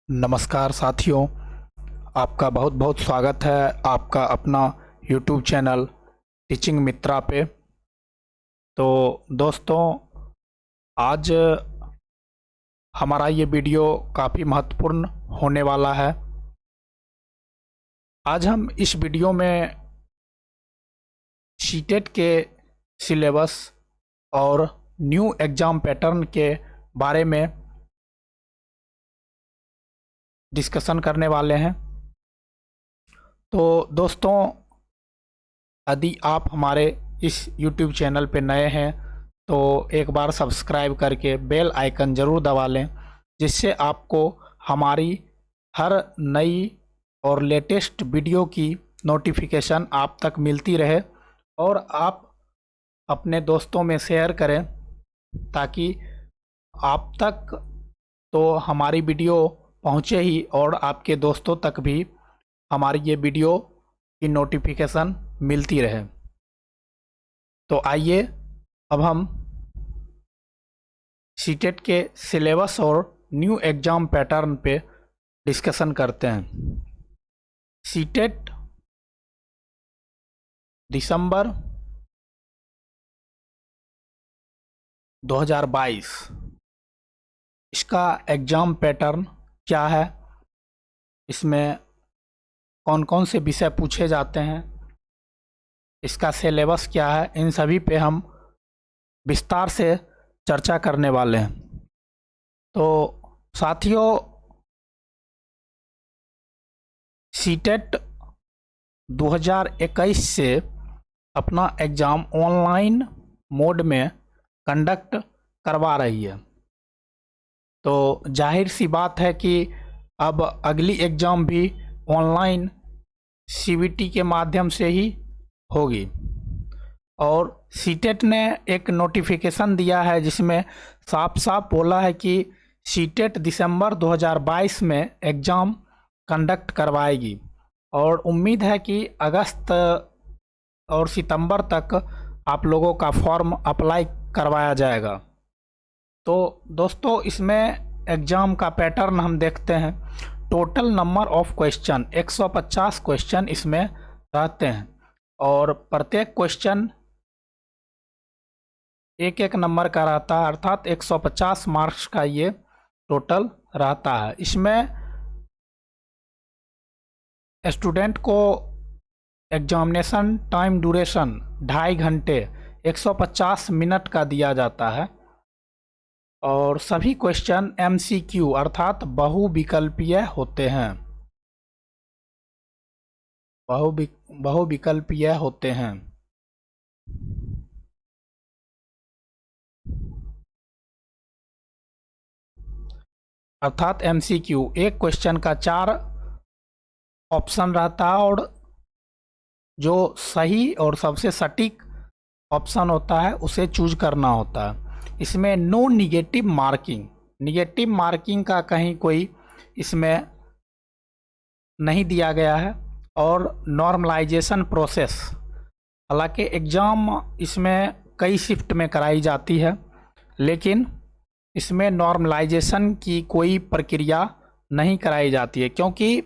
नमस्कार साथियों, आपका बहुत बहुत स्वागत है आपका अपना YouTube चैनल टीचिंग मित्रा पे। तो दोस्तों, आज हमारा ये वीडियो काफ़ी महत्वपूर्ण होने वाला है। आज हम इस वीडियो में सीटेट के सिलेबस और न्यू एग्ज़ाम पैटर्न के बारे में डिस्कशन करने वाले हैं। तो दोस्तों, यदि आप हमारे इस YouTube चैनल पे नए हैं तो एक बार सब्सक्राइब करके बेल आइकन ज़रूर दबा लें, जिससे आपको हमारी हर नई और लेटेस्ट वीडियो की नोटिफिकेशन आप तक मिलती रहे और आप अपने दोस्तों में शेयर करें, ताकि आप तक तो हमारी वीडियो पहुँचे ही और आपके दोस्तों तक भी हमारी ये वीडियो की नोटिफिकेशन मिलती रहे। तो आइए अब हम सीटेट के सिलेबस और न्यू एग्ज़ाम पैटर्न पे डिस्कशन करते हैं। सीटेट दिसंबर 2022 इसका एग्ज़ाम पैटर्न क्या है, इसमें कौन कौन से विषय पूछे जाते हैं, इसका सिलेबस क्या है, इन सभी पे हम विस्तार से चर्चा करने वाले हैं। तो साथियों, सीटेट 2021 से अपना एग्ज़ाम ऑनलाइन मोड में कंडक्ट करवा रही है। तो जाहिर सी बात है कि अब अगली एग्ज़ाम भी ऑनलाइन सीबीटी के माध्यम से ही होगी। और सीटेट ने एक नोटिफिकेशन दिया है जिसमें साफ साफ बोला है कि सीटेट दिसंबर 2022 में एग्ज़ाम कंडक्ट करवाएगी और उम्मीद है कि अगस्त और सितंबर तक आप लोगों का फॉर्म अप्लाई करवाया जाएगा। तो दोस्तों, इसमें एग्ज़ाम का पैटर्न हम देखते हैं। Total number of question 150 question इसमें रहते हैं और प्रत्येक क्वेश्चन एक एक नंबर का रहता है, अर्थात 150 मार्क्स का ये टोटल रहता है। इसमें स्टूडेंट को एग्जामिनेशन टाइम ड्यूरेशन 2.5 घंटे 150 मिनट का दिया जाता है और सभी क्वेश्चन एमसीक्यू अर्थात बहुविकल्पीय होते हैं। बहुविकल्पीय होते हैं। अर्थात एमसीक्यू, एक क्वेश्चन का 4 ऑप्शन रहता है और जो सही और सबसे सटीक ऑप्शन होता है उसे चूज करना होता है। इसमें नो निगेटिव मार्किंग का कहीं कोई इसमें नहीं दिया गया है। और नॉर्मलाइजेशन प्रोसेस, हालांकि एग्ज़ाम इसमें कई शिफ्ट में कराई जाती है, लेकिन इसमें नॉर्मलाइजेशन की कोई प्रक्रिया नहीं कराई जाती है, क्योंकि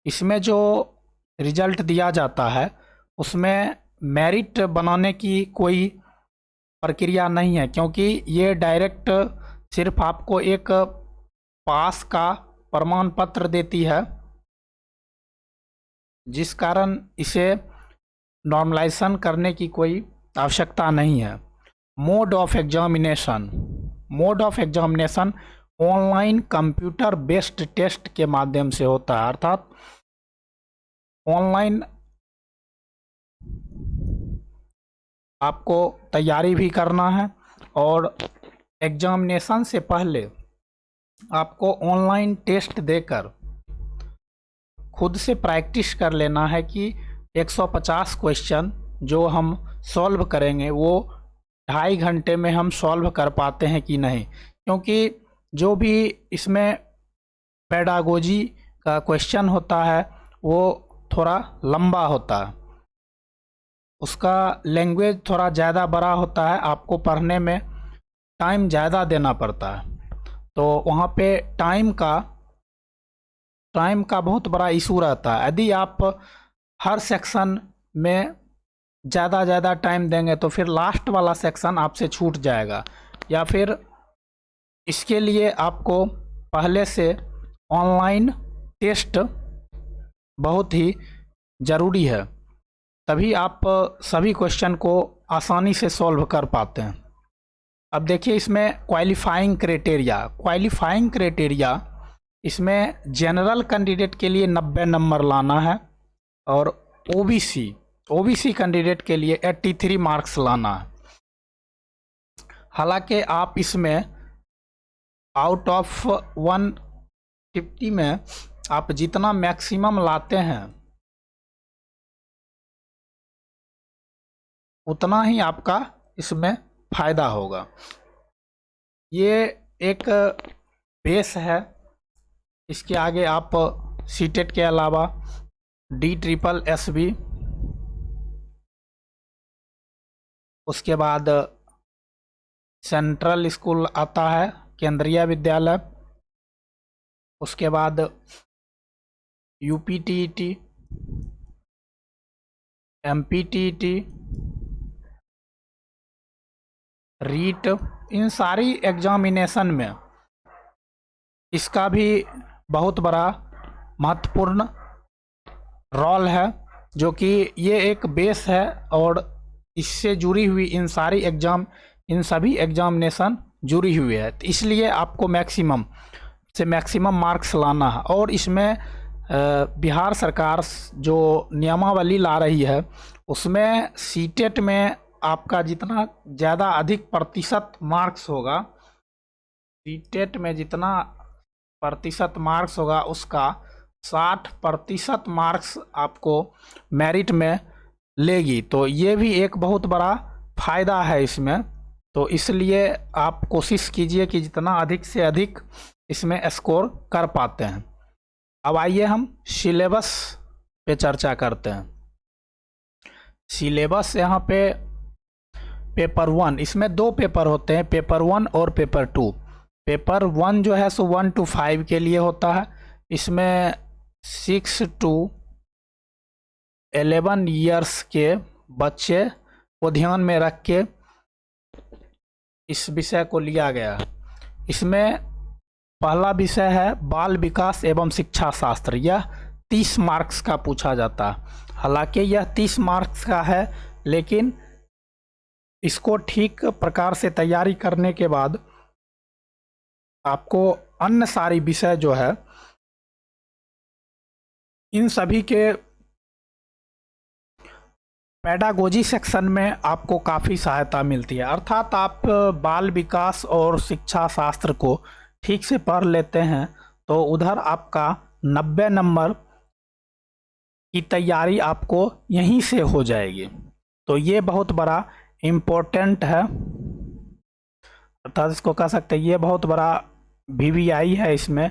इसमें जो रिज़ल्ट दिया जाता है उसमें मेरिट बनाने की कोई प्रक्रिया नहीं है, क्योंकि ये डायरेक्ट सिर्फ आपको एक पास का प्रमाण पत्र देती है, जिस कारण इसे नॉर्मलाइजेशन करने की कोई आवश्यकता नहीं है। Mode of examination online computer based test के माध्यम से होता है, अर्थात ऑनलाइन आपको तैयारी भी करना है और एग्जामिनेशन से पहले आपको ऑनलाइन टेस्ट देकर खुद से प्रैक्टिस कर लेना है कि 150 क्वेश्चन जो हम सॉल्व करेंगे वो 2.5 घंटे में हम सॉल्व कर पाते हैं कि नहीं, क्योंकि जो भी इसमें पेडागोजी का क्वेश्चन होता है वो थोड़ा लंबा होता है, उसका लैंग्वेज थोड़ा ज़्यादा बड़ा होता है, आपको पढ़ने में टाइम ज़्यादा देना पड़ता है। तो वहाँ पे टाइम का टाइम का बहुत बड़ा इशू रहता है। यदि आप हर सेक्शन में ज़्यादा टाइम देंगे तो फिर लास्ट वाला सेक्शन आपसे छूट जाएगा, या फिर इसके लिए आपको पहले से ऑनलाइन टेस्ट बहुत ही ज़रूरी है, तभी आप सभी क्वेश्चन को आसानी से सॉल्व कर पाते हैं। अब देखिए इसमें क्वालिफाइंग क्राइटेरिया इसमें जनरल कैंडिडेट के लिए 90 नंबर लाना है और ओबीसी कैंडिडेट के लिए 83 मार्क्स लाना है। हालांकि आप इसमें आउट ऑफ 150 में आप जितना मैक्सिमम लाते हैं उतना ही आपका इसमें फ़ायदा होगा। ये एक बेस है। इसके आगे आप सीटेट के अलावा DSSB, उसके बाद सेंट्रल स्कूल आता है, केंद्रीय विद्यालय, उसके बाद UPTET, MPTET, रीट, इन सारी एग्जामिनेशन में इसका भी बहुत बड़ा महत्वपूर्ण रोल है, जो कि ये एक बेस है और इससे जुड़ी हुई इन सभी एग्जामिनेशन जुड़ी हुई है। तो इसलिए आपको मैक्सिमम से मैक्सिमम मार्क्स लाना है। और इसमें बिहार सरकार जो नियमावली ला रही है उसमें सीटेट में आपका जितना ज़्यादा अधिक प्रतिशत मार्क्स होगा, सीटेट में जितना प्रतिशत मार्क्स होगा उसका 60% मार्क्स आपको मेरिट में लेगी। तो ये भी एक बहुत बड़ा फ़ायदा है इसमें। तो इसलिए आप कोशिश कीजिए कि जितना अधिक से अधिक इसमें स्कोर कर पाते हैं। अब आइए हम सिलेबस पे चर्चा करते हैं। सिलेबस यहाँ पे पेपर 1, इसमें 2 पेपर होते हैं, पेपर 1 और पेपर 2। पेपर 1 जो है सो 1 to 5 के लिए होता है। इसमें 6 to 11 ईयर्स के बच्चे को ध्यान में रख के इस विषय को लिया गया है। इसमें पहला विषय है बाल विकास एवं शिक्षा शास्त्र। यह 30 मार्क्स का पूछा जाता है। हालांकि यह 30 मार्क्स का है, लेकिन इसको ठीक प्रकार से तैयारी करने के बाद आपको अन्य सारी विषय जो है इन सभी के पेडागोजी सेक्शन में आपको काफ़ी सहायता मिलती है। अर्थात आप बाल विकास और शिक्षा शास्त्र को ठीक से पढ़ लेते हैं तो उधर आपका 90 नंबर की तैयारी आपको यहीं से हो जाएगी। तो ये बहुत बड़ा इम्पोर्टेंट है, अर्थात इसको कह सकते हैं ये बहुत बड़ा VVI है इसमें।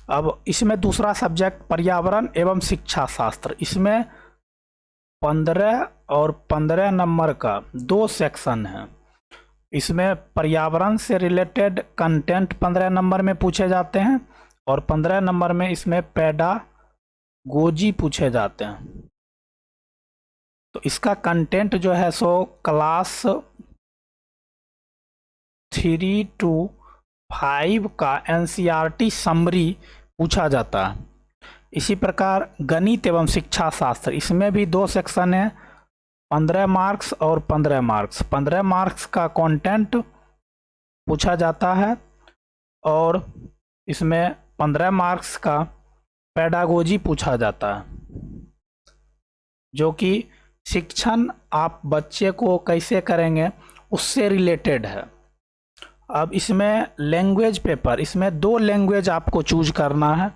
अब इसमें दूसरा सब्जेक्ट पर्यावरण एवं शिक्षा शास्त्र। इसमें 15 और 15 नंबर का 2 सेक्शन है। इसमें पर्यावरण से रिलेटेड कंटेंट 15 नंबर में पूछे जाते हैं और 15 नंबर में इसमें पेडागोजी पूछे जाते हैं। तो इसका कंटेंट जो है सो क्लास 3 to 5 का NCERT समरी पूछा जाता है। इसी प्रकार गणित एवं शिक्षा शास्त्र, इसमें भी 2 सेक्शन है, 15 मार्क्स और 15 मार्क्स। 15 मार्क्स का कंटेंट पूछा जाता है और इसमें 15 मार्क्स का पेडागोजी पूछा जाता है, जो कि शिक्षण आप बच्चे को कैसे करेंगे उससे रिलेटेड है। अब इसमें लैंग्वेज पेपर, इसमें 2 लैंग्वेज आपको चूज करना है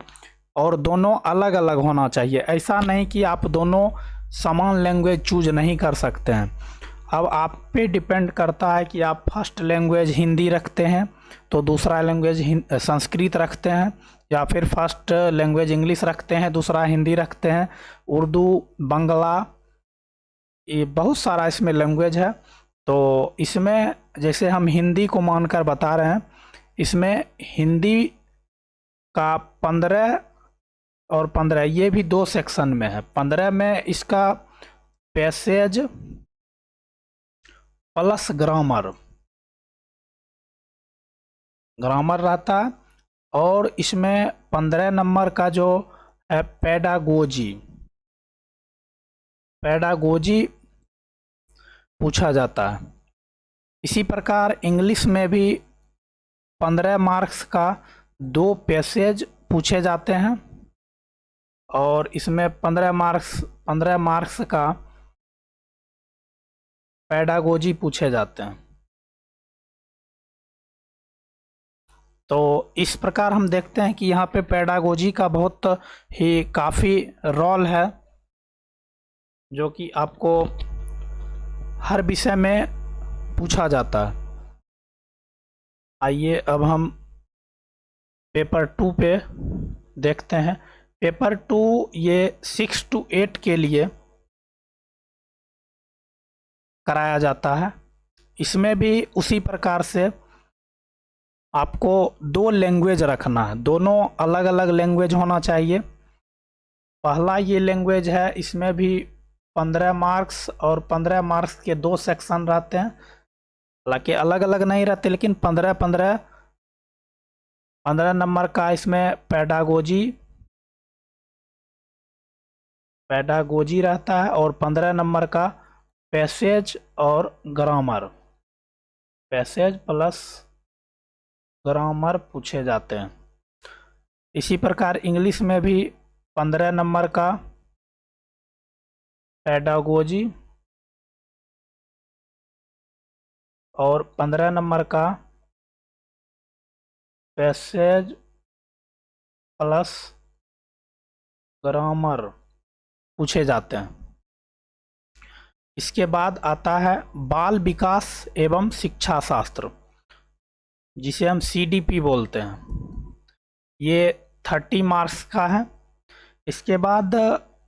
और दोनों अलग अलग होना चाहिए। ऐसा नहीं कि आप दोनों समान लैंग्वेज चूज नहीं कर सकते हैं। अब आप पे डिपेंड करता है कि आप फर्स्ट लैंग्वेज हिंदी रखते हैं तो दूसरा लैंग्वेज संस्कृत रखते हैं, या फिर फर्स्ट लैंग्वेज इंग्लिश रखते हैं दूसरा हिंदी रखते हैं, उर्दू, बंगला, ये बहुत सारा इसमें लैंग्वेज है। तो इसमें जैसे हम हिंदी को मानकर बता रहे हैं, इसमें हिंदी का 15 और 15 ये भी 2 सेक्शन में है। 15 में इसका पैसेज प्लस ग्रामर रहता है, और इसमें 15 नंबर का जो है पेडागोजी पूछा जाता है। इसी प्रकार इंग्लिश में भी 15 मार्क्स का 2 पैसेज पूछे जाते हैं, और इसमें 15 मार्क्स का पेडागोजी पूछे जाते हैं। तो इस प्रकार हम देखते हैं कि यहाँ पे पेडागोजी का बहुत ही काफ़ी रोल है, जो कि आपको हर विषय में पूछा जाता है। आइए अब हम पेपर 2 पे देखते हैं। पेपर 2 ये 6 to 8 के लिए कराया जाता है। इसमें भी उसी प्रकार से आपको 2 लैंग्वेज रखना है, दोनों अलग अलग लैंग्वेज होना चाहिए। पहला ये लैंग्वेज है, इसमें भी 15 मार्क्स और 15 मार्क्स के 2 सेक्शन रहते हैं, हालांकि अलग अलग नहीं रहते, लेकिन 15 नंबर का इसमें पेडागोजी रहता है, और 15 नंबर का पैसेज और ग्रामर, पैसेज प्लस ग्रामर पूछे जाते हैं। इसी प्रकार इंग्लिश में भी 15 नंबर का पेडागोजी और 15 नंबर का पैसेज प्लस ग्रामर पूछे जाते हैं। इसके बाद आता है बाल विकास एवं शिक्षा शास्त्र, जिसे हम CDP बोलते हैं। ये 30 मार्क्स का है। इसके बाद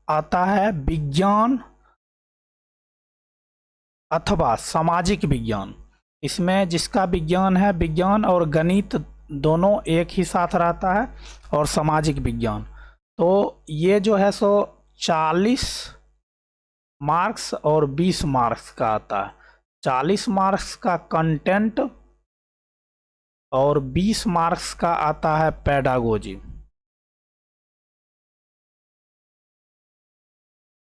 आता है विज्ञान अथवा सामाजिक विज्ञान। इसमें जिसका विज्ञान है, विज्ञान और गणित दोनों एक ही साथ रहता है, और सामाजिक विज्ञान। तो ये जो है सो 40 मार्क्स और 20 मार्क्स का आता है। 40 मार्क्स का कंटेंट और 20 मार्क्स का आता है पेडागोजी।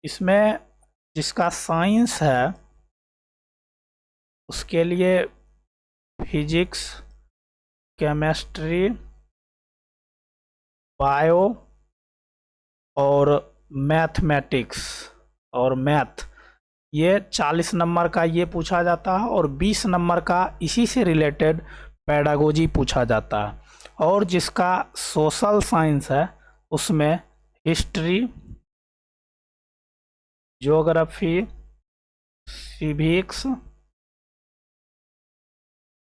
इसमें जिसका साइंस है उसके लिए फिजिक्स, केमिस्ट्री, बायो और मैथमेटिक्स और मैथ, ये 40 नंबर का ये पूछा जाता है, और 20 नंबर का इसी से रिलेटेड पेडागोजी पूछा जाता है। और जिसका सोशल साइंस है उसमें हिस्ट्री, ज्योग्राफी, सिविक्स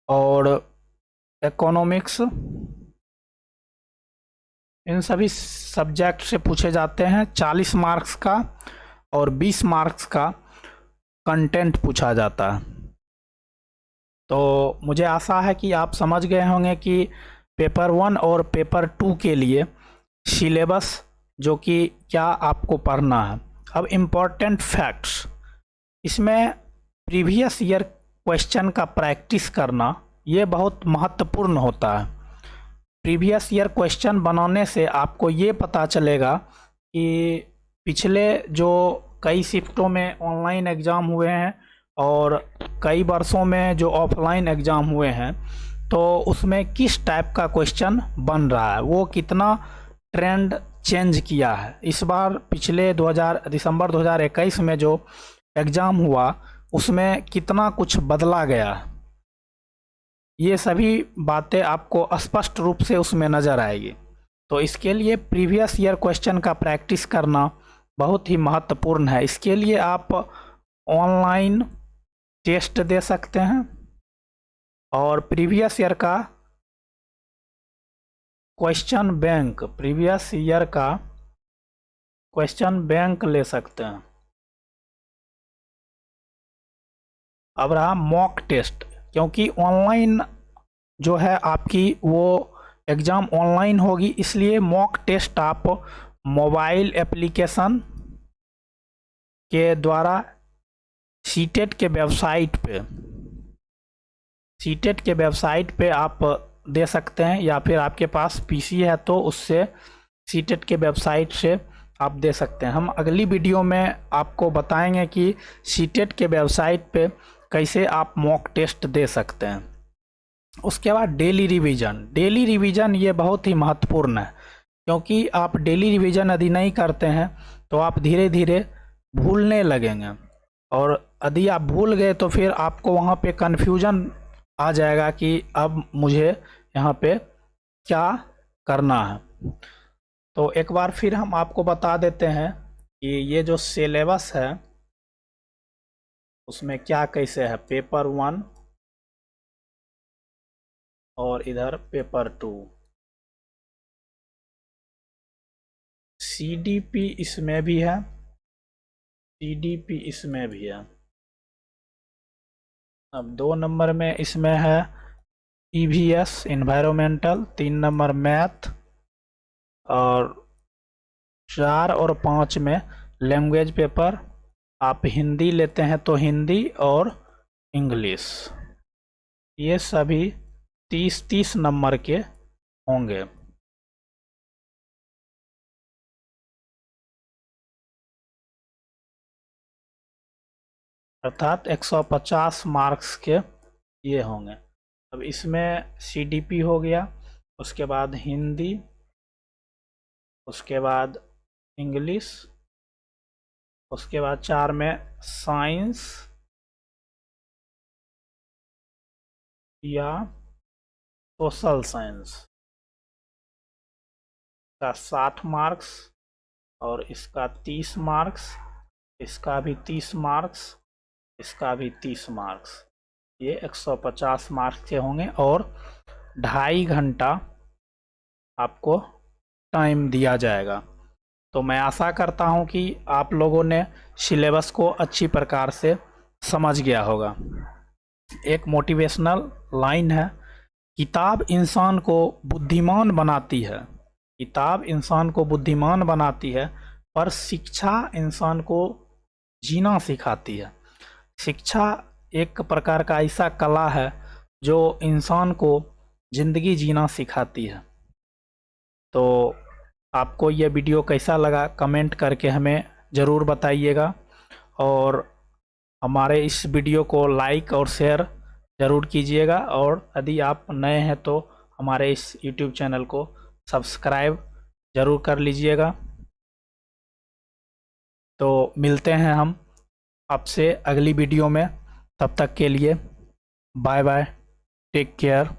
और इकोनॉमिक्स, इन सभी सब्जेक्ट से पूछे जाते हैं। 40 मार्क्स का और 20 मार्क्स का कंटेंट पूछा जाता है। तो मुझे आशा है कि आप समझ गए होंगे कि पेपर 1 और पेपर 2 के लिए सिलेबस जो कि क्या आपको पढ़ना है। अब इम्पोर्टेंट फैक्ट्स, इसमें प्रीवियस ईयर क्वेश्चन का प्रैक्टिस करना ये बहुत महत्वपूर्ण होता है। प्रीवियस ईयर क्वेश्चन बनाने से आपको ये पता चलेगा कि पिछले जो कई शिफ्टों में ऑनलाइन एग्ज़ाम हुए हैं और कई वर्षों में जो ऑफलाइन एग्ज़ाम हुए हैं, तो उसमें किस टाइप का क्वेश्चन बन रहा है, वो कितना ट्रेंड चेंज किया है। इस बार पिछले दिसंबर 2021 में जो एग्ज़ाम हुआ उसमें कितना कुछ बदला गया है, ये सभी बातें आपको स्पष्ट रूप से उसमें नज़र आएगी। तो इसके लिए प्रीवियस ईयर क्वेश्चन का प्रैक्टिस करना बहुत ही महत्वपूर्ण है। इसके लिए आप ऑनलाइन टेस्ट दे सकते हैं और प्रीवियस ईयर का क्वेश्चन बैंक, प्रीवियस ईयर का क्वेश्चन बैंक ले सकते हैं। अब रहा मॉक टेस्ट, क्योंकि ऑनलाइन जो है आपकी वो एग्ज़ाम ऑनलाइन होगी, इसलिए मॉक टेस्ट आप मोबाइल एप्लीकेशन के द्वारा सीटेट के वेबसाइट पे आप दे सकते हैं, या फिर आपके पास पीसी है तो उससे सीटेट के वेबसाइट से आप दे सकते हैं। हम अगली वीडियो में आपको बताएंगे कि सीटेट के वेबसाइट पे कैसे आप मॉक टेस्ट दे सकते हैं। उसके बाद डेली रिवीजन ये बहुत ही महत्वपूर्ण है, क्योंकि आप डेली रिवीजन यदि नहीं करते हैं तो आप धीरे धीरे भूलने लगेंगे, और यदि आप भूल गए तो फिर आपको वहाँ पे कन्फ्यूजन आ जाएगा कि अब मुझे यहाँ पे क्या करना है। तो एक बार फिर हम आपको बता देते हैं कि ये जो सिलेबस है उसमें क्या कैसे है। पेपर 1 और इधर पेपर 2, सीडीपी इसमें भी है, सीडीपी इसमें भी है। अब 2 नंबर में इसमें है ईवीएस इन्वायरमेंटल, 3 नंबर मैथ, और 4 और 5 में लैंग्वेज पेपर। आप हिंदी लेते हैं तो हिंदी और इंग्लिश, ये सभी 30-30 नंबर के होंगे। अर्थात 150 मार्क्स के ये होंगे। अब इसमें सीडीपी हो गया, उसके बाद हिंदी, उसके बाद इंग्लिश, उसके बाद 4 में साइंस या सोशल साइंस का 60 मार्क्स, और इसका 30 मार्क्स, इसका भी 30 मार्क्स, इसका भी 30 मार्क्स। ये 150 मार्क्स के होंगे, और 2.5 घंटा आपको टाइम दिया जाएगा। तो मैं आशा करता हूँ कि आप लोगों ने सिलेबस को अच्छी प्रकार से समझ गया होगा। एक मोटिवेशनल लाइन है, किताब इंसान को बुद्धिमान बनाती है, किताब इंसान को बुद्धिमान बनाती है, पर शिक्षा इंसान को जीना सिखाती है। शिक्षा एक प्रकार का ऐसा कला है जो इंसान को ज़िंदगी जीना सिखाती है। तो आपको यह वीडियो कैसा लगा कमेंट करके हमें ज़रूर बताइएगा, और हमारे इस वीडियो को लाइक और शेयर ज़रूर कीजिएगा, और यदि आप नए हैं तो हमारे इस यूट्यूब चैनल को सब्सक्राइब ज़रूर कर लीजिएगा। तो मिलते हैं हम आपसे अगली वीडियो में, तब तक के लिए बाय बाय, टेक केयर।